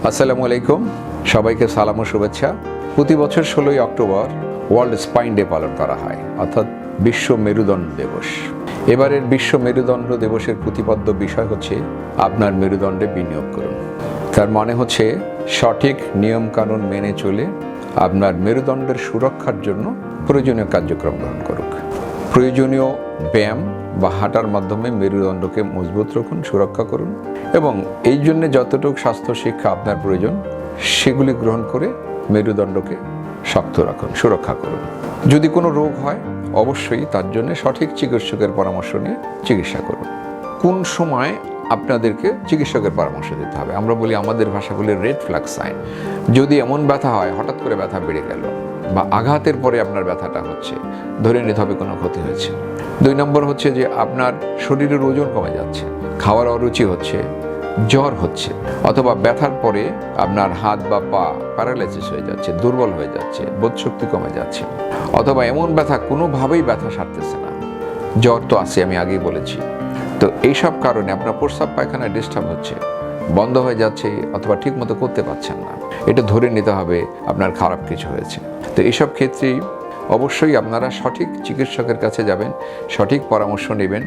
আসসালামু আলাইকুম, সবাইকে সালাম ও শুভেচ্ছা। প্রতি বছর 16ই অক্টোবর ওয়ার্ল্ড স্পাইন ডে পালন করা হয়, অর্থাৎ বিশ্ব মেরুদণ্ড দিবস। এবারের বিশ্ব মেরুদণ্ড দিবসের প্রতিপাদ্য বিষয় হচ্ছে আপনার মেরুদণ্ডে বিনিয়োগ করুন। তার মানে হচ্ছে সঠিক নিয়মকানুন মেনে চলে আপনার মেরুদণ্ডের সুরক্ষার জন্য প্রয়োজনীয় কার্যক্রম গ্রহণ করুক। প্রয়োজনীয় ব্যায়াম বা হাঁটার মাধ্যমে মেরুদণ্ডকে মজবুত রাখুন, সুরক্ষা করুন এবং এই জন্য যতটুকু স্বাস্থ্য শিক্ষা আপনার প্রয়োজন সেগুলি গ্রহণ করে মেরুদণ্ডকে শক্ত রাখুন, সুরক্ষা করুন। যদি কোনো রোগ হয় অবশ্যই তার জন্য সঠিক চিকিৎসকের পরামর্শ নিয়ে চিকিৎসা করুন। কোন সময় আপনাদেরকে চিকিৎসকের পরামর্শ দিতে হবে, আমরা বলি আমাদের ভাষা বলি রেড ফ্ল্যাগ সাইন। যদি এমন ব্যথা হয়, হঠাৎ করে ব্যথা বেড়ে গেল বা আঘাতের পরে আপনার ব্যথাটা হচ্ছে, ধরে নিতে হবে কোনো ক্ষতি হয়েছে। 2 নম্বর হচ্ছে যে আপনার শরীরের ওজন কমে যাচ্ছে, খাওয়ার অরুচি হচ্ছে, জ্বর হচ্ছে, অথবা ব্যথার পরে আপনার হাত বা পা প্যারালাইসিস হয়ে যাচ্ছে, দুর্বল হয়ে যাচ্ছে, বোধশক্তি কমে যাচ্ছে, অথবা এমন ব্যথা কোনোভাবেই ব্যথা সারতেছে না। জ্বর তো আছে, আমি আগেই বলেছি। তো এইসব কারণে আপনার প্রস্রাব পায়খানা ডিস্টার্ব হচ্ছে, বন্ধ হয়ে যাচ্ছে, অথবা ঠিক মতো করতে পারছেন না, এটা ধরে নিতে হবে আপনার খারাপ কিছু হয়েছে। তো এইসব ক্ষেত্রেই অবশ্যই আপনারা সঠিক চিকিৎসকের কাছে যাবেন, সঠিক পরামর্শ নেবেন।